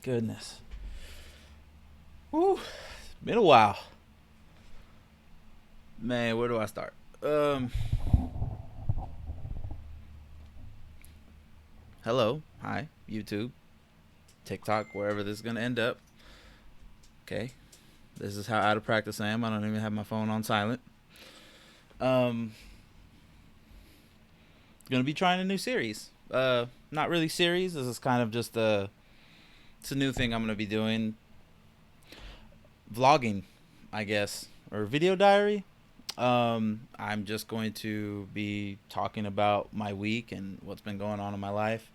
Goodness. Whew. Been a while. Man, where do I start? Um, Hello. Hi. YouTube. TikTok, wherever this is going to end up. Okay. This is how out of practice I am. I don't even have my phone on silent. Um, Gonna be trying a new series. Not really series. This is kind of just it's a new thing I'm gonna be doing. Vlogging, I guess, or video diary. I'm just going to be talking about my week and what's been going on in my life.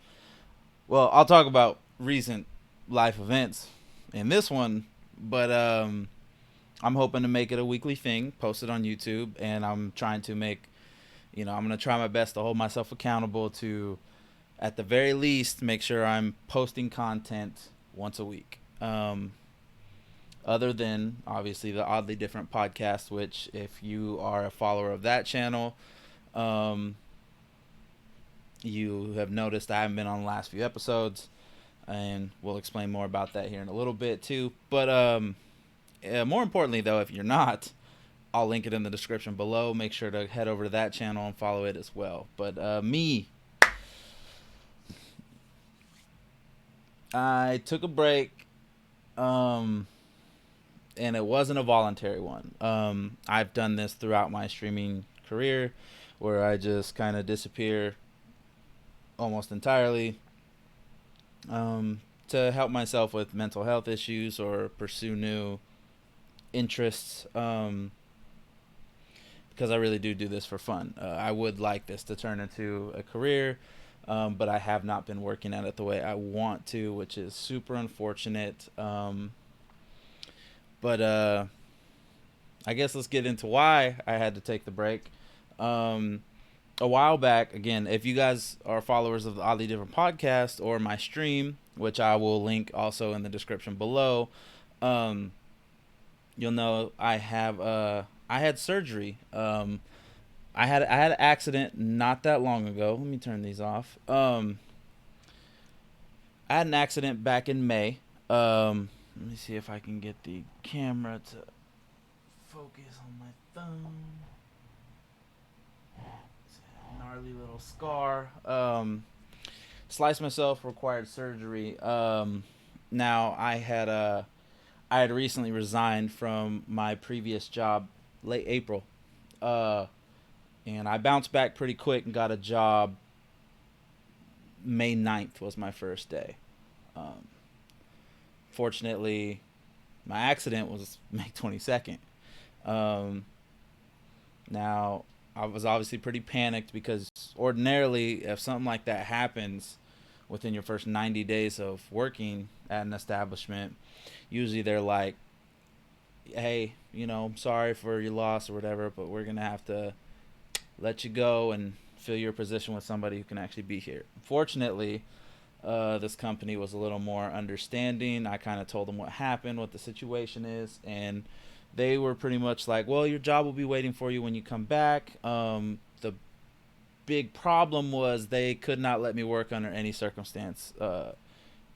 Well, I'll talk about recent life events in this one, but I'm hoping to make it a weekly thing, post it on YouTube, and I'm trying to make, I'm going to try my best to hold myself accountable to, at the very least, make sure I'm posting content once a week. Other than, obviously, the Oddly Different podcast, which, if you are a follower of that channel, um, you have noticed I haven't been on the last few episodes, and we'll explain more about that here in a little bit, too. But more importantly, though, if you're not, I'll link it in the description below. Make sure to head over to that channel and follow it as well. But I took a break, and it wasn't a voluntary one. I've done this throughout my streaming career, where I just kind of disappear almost entirely, to help myself with mental health issues or pursue new interests. Because I really do this for fun. I would like this to turn into a career, but I have not been working at it the way I want to, which is super unfortunate. But I guess let's get into why I had to take the break. A while back, again, if you guys are followers of the Oddly Different podcast or my stream, which I will link also in the description below, you'll know I had surgery. I had an accident not that long ago. Let me turn these off. I had an accident back in May. Let me see if I can get the camera to focus on my thumb. Gnarly little scar. Sliced myself, required surgery. Now I had recently resigned from my previous job late April. And I bounced back pretty quick and got a job. May 9th was my first day. Fortunately, my accident was May 22nd. Now, I was obviously pretty panicked because ordinarily, if something like that happens within your first 90 days of working at an establishment, usually they're like, hey, I'm sorry for your loss or whatever, but we're going to have to let you go and fill your position with somebody who can actually be here. Fortunately, this company was a little more understanding. I kind of told them what happened, what the situation is, and they were pretty much like, well, your job will be waiting for you when you come back. The big problem was they could not let me work under any circumstance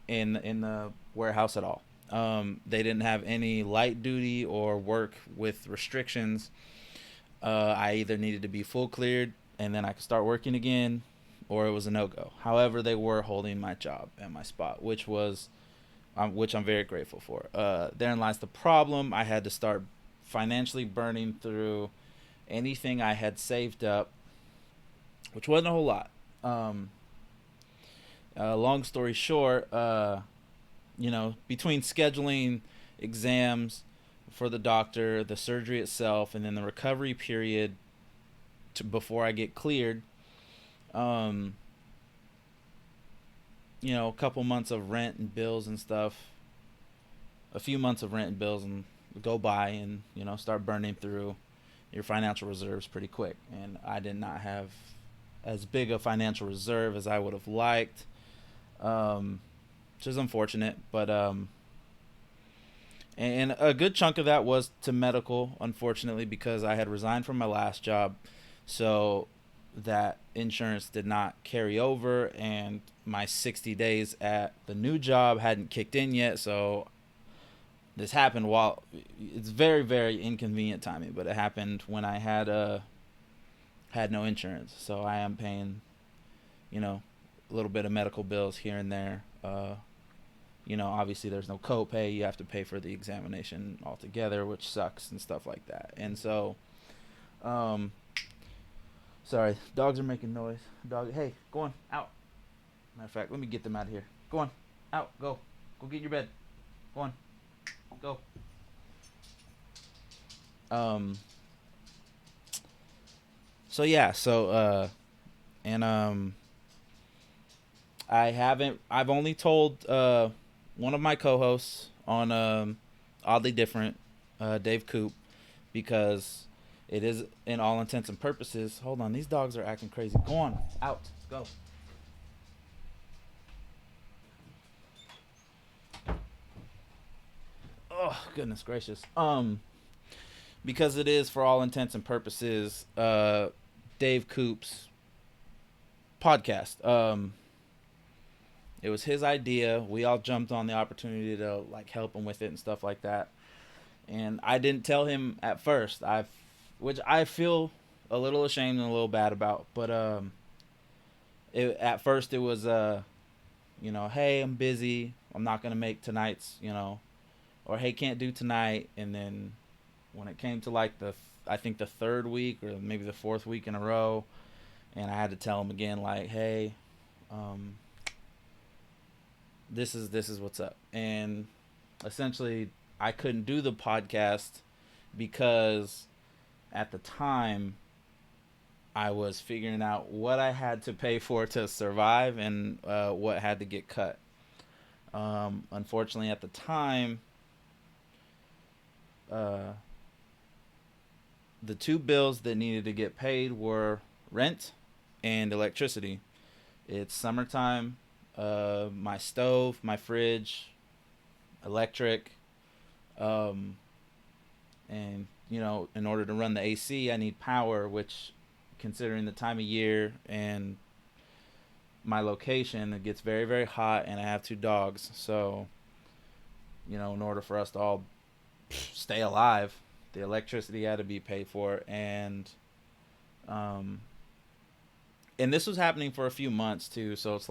in the warehouse at all. They didn't have any light duty or work with restrictions. I either needed to be full cleared and then I could start working again, or it was a no-go. However, they were holding my job at my spot, which I'm very grateful for. Therein lies the problem. I had to start financially burning through anything I had saved up, which wasn't a whole lot. Long story short, between scheduling exams for the doctor, the surgery itself, and then the recovery period before I get cleared, a couple months of rent and bills and stuff, a few months of rent and bills and go by and, start burning through your financial reserves pretty quick. And I did not have as big a financial reserve as I would have liked, which is unfortunate, but and a good chunk of that was to medical, unfortunately, because I had resigned from my last job. So that insurance did not carry over, and my 60 days at the new job hadn't kicked in yet. So this happened while it's very, very inconvenient timing, but it happened when I had no insurance. So I am paying, a little bit of medical bills here and there. Obviously there's no copay. You have to pay for the examination altogether, which sucks and stuff like that. And so, um, sorry, dogs are making noise. Dog, hey, go on, out. Matter of fact, let me get them out of here. Go on, out, go. Go get your bed. Go on, go. Um, so yeah, and I've only told one of my co-hosts on Oddly Different, Dave Coop, because it is, in all intents and purposes. Hold on, these dogs are acting crazy. Go on, out, go. Oh, goodness gracious. Because it is, for all intents and purposes, Dave Coop's podcast. It was his idea. We all jumped on the opportunity to help him with it and stuff like that. And I didn't tell him at first. Which I feel a little ashamed and a little bad about. But at first it was hey, I'm busy. I'm not gonna make tonight's, or hey, can't do tonight. And then when it came to I think the third week or maybe the fourth week in a row, and I had to tell him again, hey, this is what's up. And essentially I couldn't do the podcast because at the time I was figuring out what I had to pay for to survive and what had to get cut. Unfortunately, at the time, the two bills that needed to get paid were rent and electricity. It's summertime. My stove, my fridge, electric, and in order to run the AC, I need power, which, considering the time of year and my location, it gets very, very hot, and I have two dogs. So, in order for us to all stay alive, the electricity had to be paid for, and this was happening for a few months too. So it's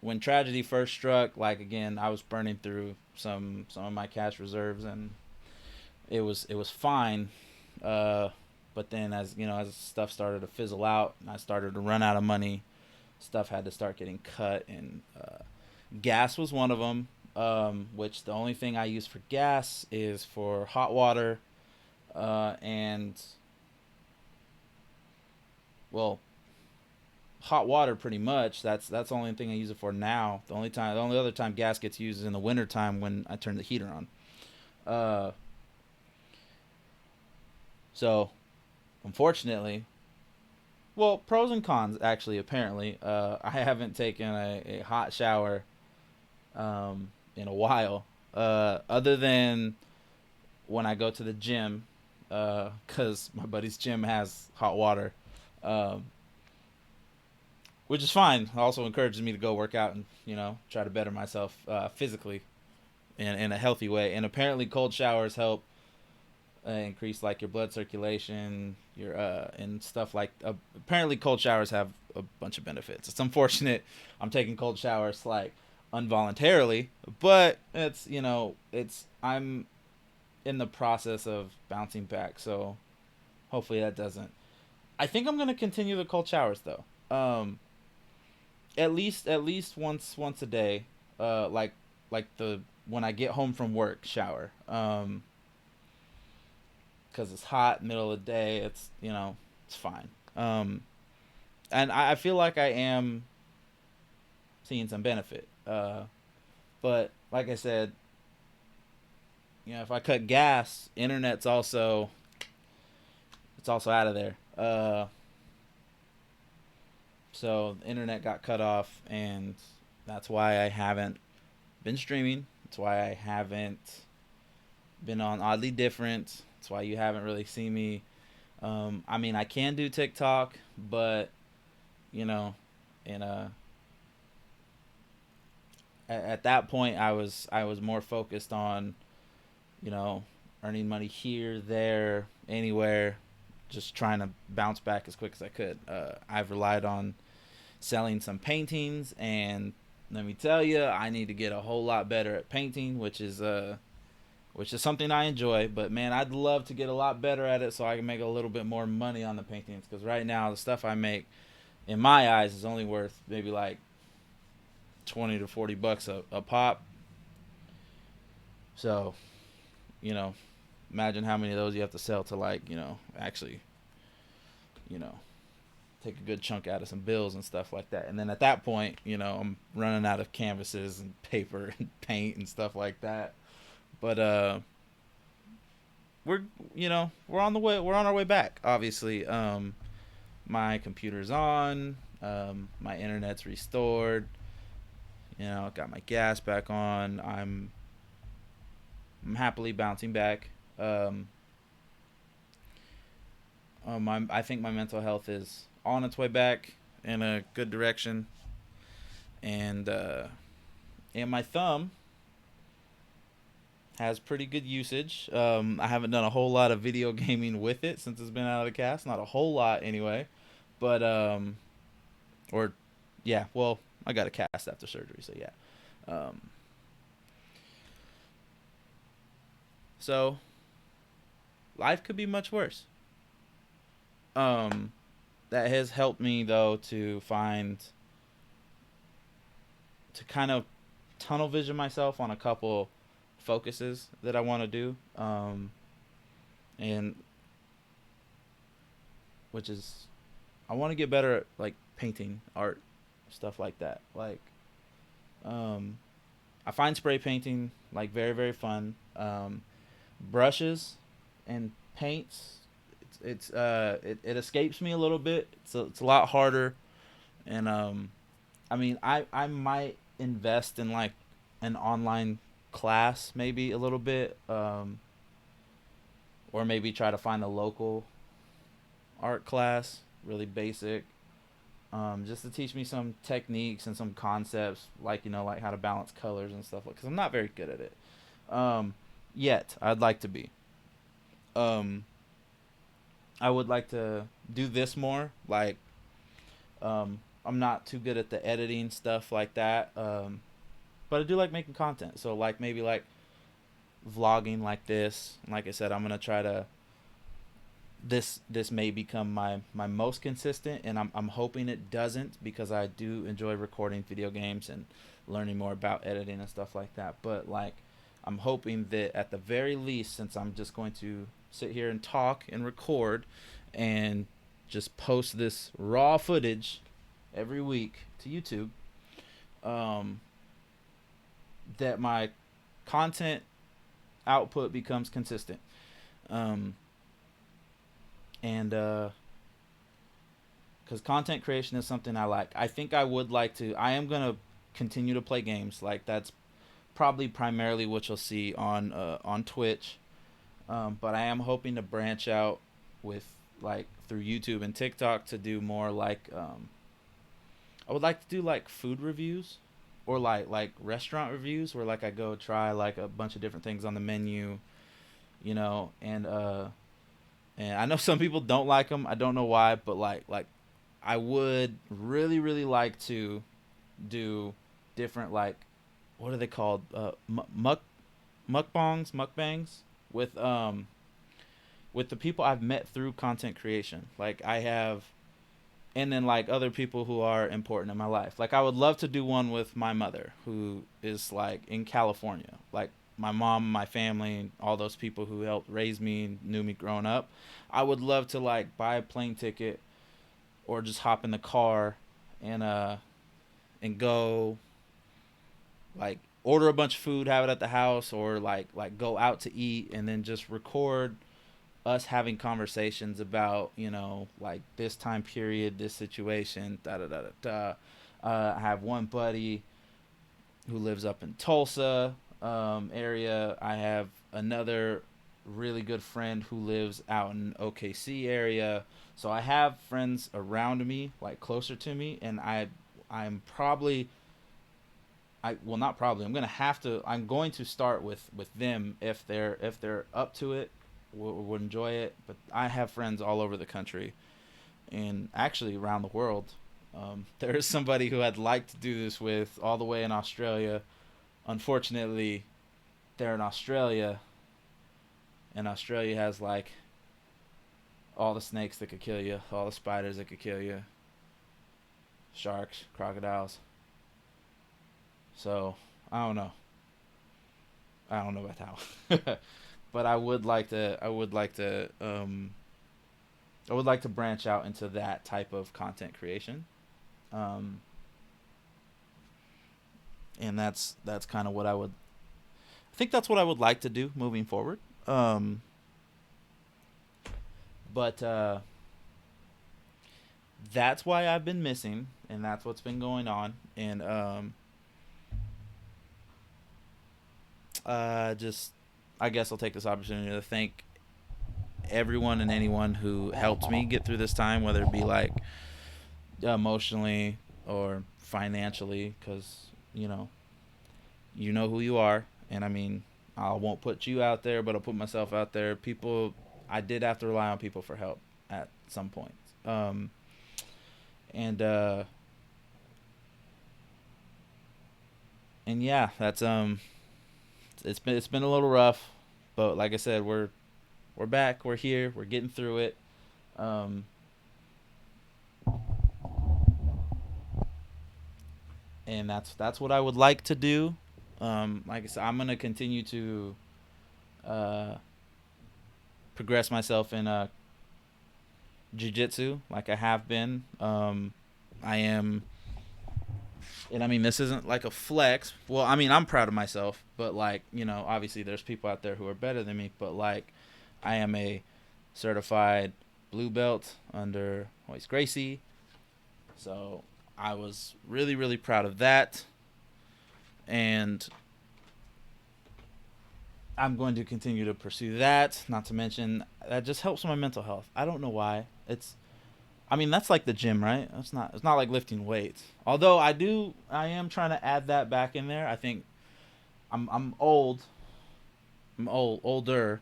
when tragedy first struck, again, I was burning through some of my cash reserves, and it was fine. But then as stuff started to fizzle out and I started to run out of money, stuff had to start getting cut, and gas was one of them. Which the only thing I use for gas is for hot water, and well, hot water pretty much. That's the only thing I use it for now. The only other time gas gets used is in the winter time when I turn the heater on. So, unfortunately, well, pros and cons actually. Apparently, I haven't taken a hot shower in a while, other than when I go to the gym, because my buddy's gym has hot water, which is fine. It also encourages me to go work out and try to better myself physically in a healthy way. And apparently, cold showers help increase your blood circulation, your and stuff apparently cold showers have a bunch of benefits. It's unfortunate I'm taking cold showers involuntarily, but I'm in the process of bouncing back, so hopefully that doesn't. I think I'm gonna continue the cold showers though. At least once a day. The when I get home from work shower. Because it's hot, middle of the day. It's it's fine. And I feel like I am seeing some benefit. But like I said, if I cut gas, internet's also out of there. So the internet got cut off, and that's why I haven't been streaming. That's why I haven't been on Oddly Different. That's why you haven't really seen me I mean, I can do TikTok, but you know, and at that point, I was more focused on, you know, earning money here, there, anywhere, just trying to bounce back as quick as I could. I've relied on selling some paintings, and let me tell you, I need to get a whole lot better at painting, which is something I enjoy. But man, I'd love to get a lot better at it so I can make a little bit more money on the paintings. Because right now, the stuff I make, in my eyes, is only worth maybe like 20 to 40 bucks a pop. So, you know, imagine how many of those you have to sell to, like, actually, you know, take a good chunk out of some bills and stuff like that. And then at that point, I'm running out of canvases and paper and paint and stuff like that. But we're we're on the way. We're on our way back. Obviously, my computer's on. My internet's restored. Got my gas back on. I'm happily bouncing back. I think my mental health is on its way back in a good direction, and my thumb has pretty good usage. I haven't done a whole lot of video gaming with it since it's been out of the cast. Not a whole lot anyway, but or yeah, well, I got a cast after surgery, so yeah. Um, so life could be much worse. Um, that has helped me though to kind of tunnel vision myself on a couple focuses that I want to do, and which is I want to get better at like painting, art, stuff like that. Like, um, I find spray painting like very very fun. Brushes and paints, it escapes me a little bit. It's a lot harder, and I mean, I might invest in like an online class maybe a little bit, or maybe try to find a local art class, really basic, just to teach me some techniques and some concepts, like like how to balance colors and stuff. Because I'm not very good at it, yet. I'd like to be. Um, I would like to do this more. Like, I'm not too good at the editing stuff like that. But I do like making content. So like maybe like vlogging like this. Like I said, I'm gonna try to. This may become my most consistent, and I'm hoping it doesn't, because I do enjoy recording video games and learning more about editing and stuff like that. But like, I'm hoping that at the very least, since I'm just going to sit here and talk and record and just post this raw footage every week to YouTube, um, that my content output becomes consistent. Um, and because content creation is something I like. I think I would like to. I am gonna continue to play games. Like, that's probably primarily what you'll see on Twitch. But I am hoping to branch out with, like, through YouTube and TikTok, to do more like, I would like to do like food reviews, or like restaurant reviews, where like I go try like a bunch of different things on the menu, and I know some people don't like them. I don't know why, but like I would really really like to do different, like, what are they called, mukbangs with the people I've met through content creation. Like, I have, and then like other people who are important in my life. Like, I would love to do one with my mother, who is like in California. Like, my mom, my family, and all those people who helped raise me and knew me growing up. I would love to like buy a plane ticket, or just hop in the car and go, like, order a bunch of food, have it at the house, or like go out to eat, and then just record us having conversations about, like, this time period, this situation, da da da da da. I have one buddy who lives up in Tulsa area. I have another really good friend who lives out in OKC area. So I have friends around me, like closer to me, and I'm probably I well not probably I'm going to start with them if they're up to it, would enjoy it. But I have friends all over the country and actually around the world. There is somebody who I'd like to do this with all the way in Australia. Unfortunately, they're in Australia, and Australia has like all the snakes that could kill you, all the spiders that could kill you, sharks, crocodiles. So I don't know. I don't know about how, but I would like to. I would like to branch out into that type of content creation. Um, and that's kind of what I would. I think that's what I would like to do moving forward. Um, but that's why I've been missing, and that's what's been going on. And just I guess I'll take this opportunity to thank everyone and anyone who helped me get through this time, whether it be like emotionally or financially, because you know who you are, and I mean I won't put you out there, but I'll put myself out there. People, I did have to rely on people for help at some point, and and yeah, that's it's been a little rough, but like I said, we're back, we're here, we're getting through it. Um, and that's what I would like to do. Like I said, I'm gonna continue to uh, progress myself in jiu-jitsu like I have been. I am, and I mean this isn't like a flex. Well, I mean I'm proud of myself, but like obviously there's people out there who are better than me. But like, I am a certified blue belt under Royce Gracie, so I was really really proud of that, and I'm going to continue to pursue that. Not to mention that just helps my mental health. I don't know why. I mean that's like the gym, right? It's not like lifting weights. Although I am trying to add that back in there. I think I'm old. Older.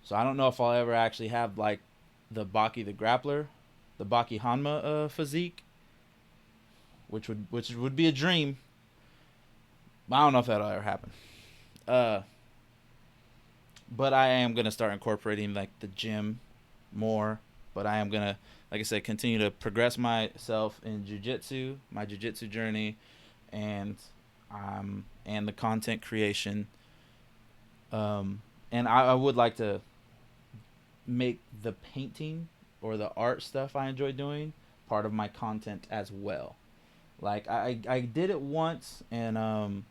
So I don't know if I'll ever actually have like the Baki the grappler, the Baki Hanma physique, which would be a dream. But I don't know if that'll ever happen. Uh but I am gonna start incorporating like the gym more. But I am gonna, like I said, continue to progress myself in jujitsu, my jujitsu journey, and and the content creation. And I would like to make the painting or the art stuff I enjoy doing part of my content as well. Like I did it once, and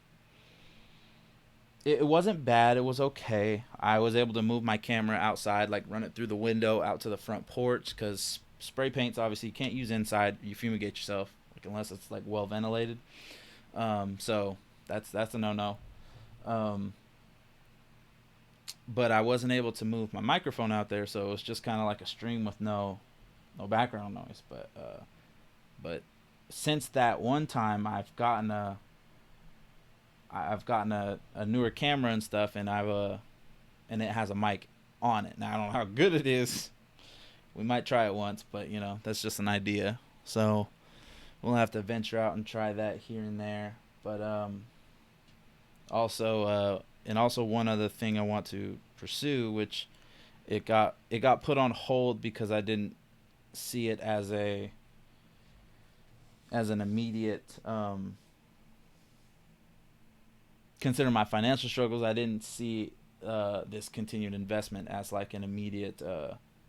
it wasn't bad. It was okay. I was able to move my camera outside, like run it through the window out to the front porch, because spray paints obviously you can't use inside. You fumigate yourself, like unless it's like well ventilated. So that's a no no. Um, but I wasn't able to move my microphone out there, so it was just kind of like a stream with no background noise. But since that one time, I've gotten a newer camera and stuff, and and it has a mic on it. Now I don't know how good it is. We might try it once, but that's just an idea. So we'll have to venture out and try that here and there. But also one other thing I want to pursue, which it got put on hold because I didn't see it as an immediate consider my financial struggles. I didn't see this continued investment as like an immediate.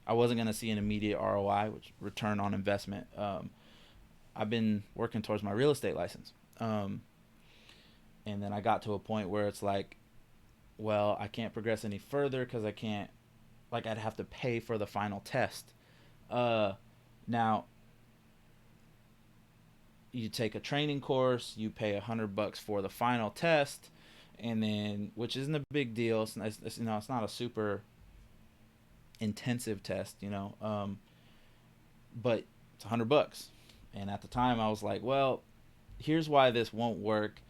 I wasn't gonna see an immediate ROI, which return on investment. I've been working towards my real estate license, and then I got to a point where it's like, well, I can't progress any further because I can't. Like I'd have to pay for the final test. Now you take a training course, you pay $100 for the final test, and then which isn't a big deal. It's not a super. intensive test, but it's $100. And at the time, I was like, well, here's why this won't work.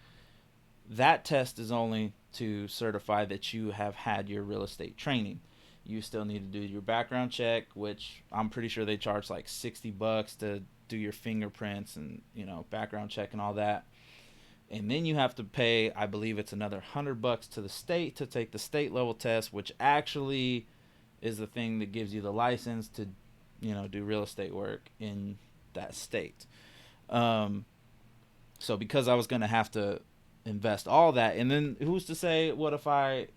That test is only to certify that you have had your real estate training. You still need to do your background check, which I'm pretty sure they charge like $60 to do your fingerprints and background check and all that. And then you have to pay, I believe it's another $100 to the state to take the state level test, which actually is the thing that gives you the license to do real estate work in that state. um, so because I was going to have to invest all that, and then who's to say what if I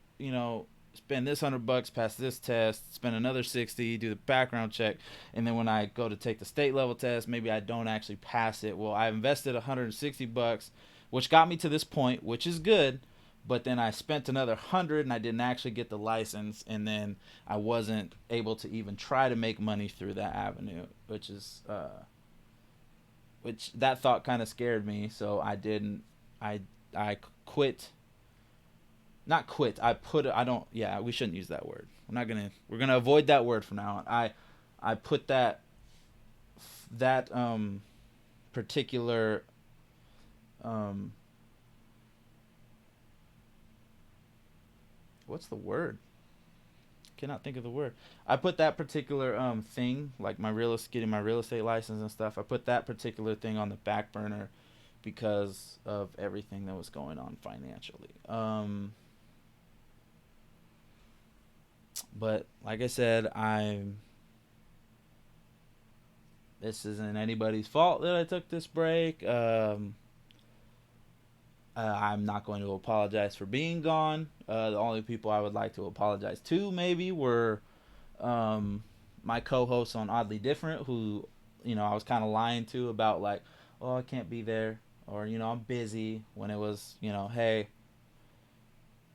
spend this $100, pass this test, spend another 60, do the background check, and then when I go to take the state level test, maybe I don't actually pass it. Well, I invested $160, which got me to this point, which is good, but then I spent another 100 and I didn't actually get the license, and then I wasn't able to even try to make money through that avenue, which that thought kind of scared me. So I didn't. I quit. Not quit. I put. I don't. Yeah, we shouldn't use that word. We're not gonna. We're gonna avoid that word from now on. I put that particular um what's the word? Cannot think of the word. I put that particular thing, like getting my real estate license and stuff. I put that particular thing on the back burner because of everything that was going on financially. But like I said, this isn't anybody's fault that I took this break. I'm not going to apologize for being gone. The only people I would like to apologize to maybe were my co-hosts on Oddly Different, who I was kind of lying to about like, oh, I can't be there, or I'm busy, when it was hey,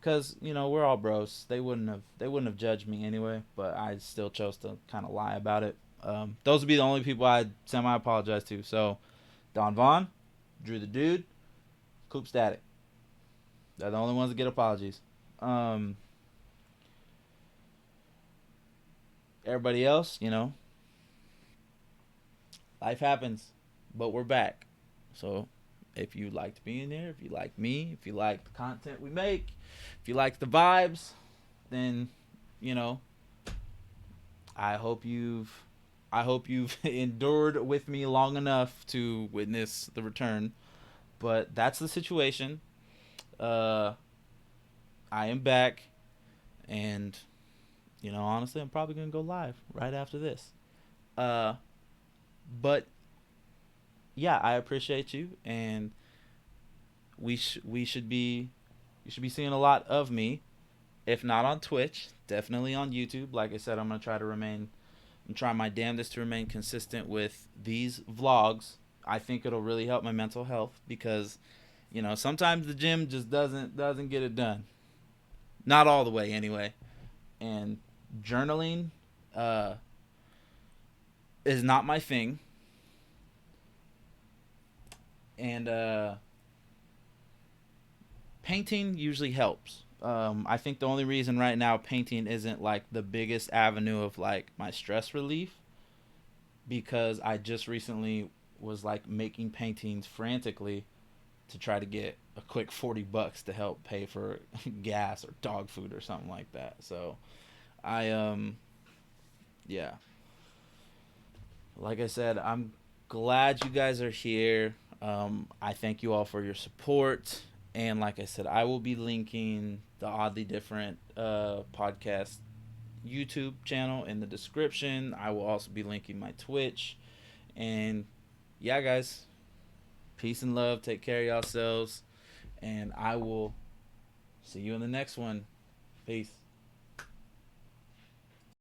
because we're all bros. They wouldn't have judged me anyway, but I still chose to kind of lie about it. Those would be the only people I'd semi apologize to. So Don Vaughn, Drew the Dude, Coop Static. They're the only ones that get apologies. Um, Everybody else, life happens, but we're back. So if you liked being there, if you like me, if you like the content we make, if you like the vibes, then you know I hope you've endured with me long enough to witness the return. But that's the situation. Uh, I am back, and honestly, I'm probably gonna go live right after this. Uh, but yeah, I appreciate you, and we should be you should be seeing a lot of me, if not on Twitch, definitely on YouTube. Like I said, I'm trying my damnedest to remain consistent with these vlogs. I think it'll really help my mental health because sometimes the gym just doesn't get it done. Not all the way anyway. And journaling uh is not my thing. And painting usually helps. I think the only reason right now painting isn't like the biggest avenue of like my stress relief, because I just recently was like making paintings frantically to try to get a quick $40 to help pay for gas or dog food or something like that. So I yeah, like I said, I'm glad you guys are here. I thank you all for your support. And like I said, I will be linking the Oddly Different podcast YouTube channel in the description. I will also be linking my Twitch. And yeah, guys, peace and love. Take care of yourselves. And I will see you in the next one. Peace.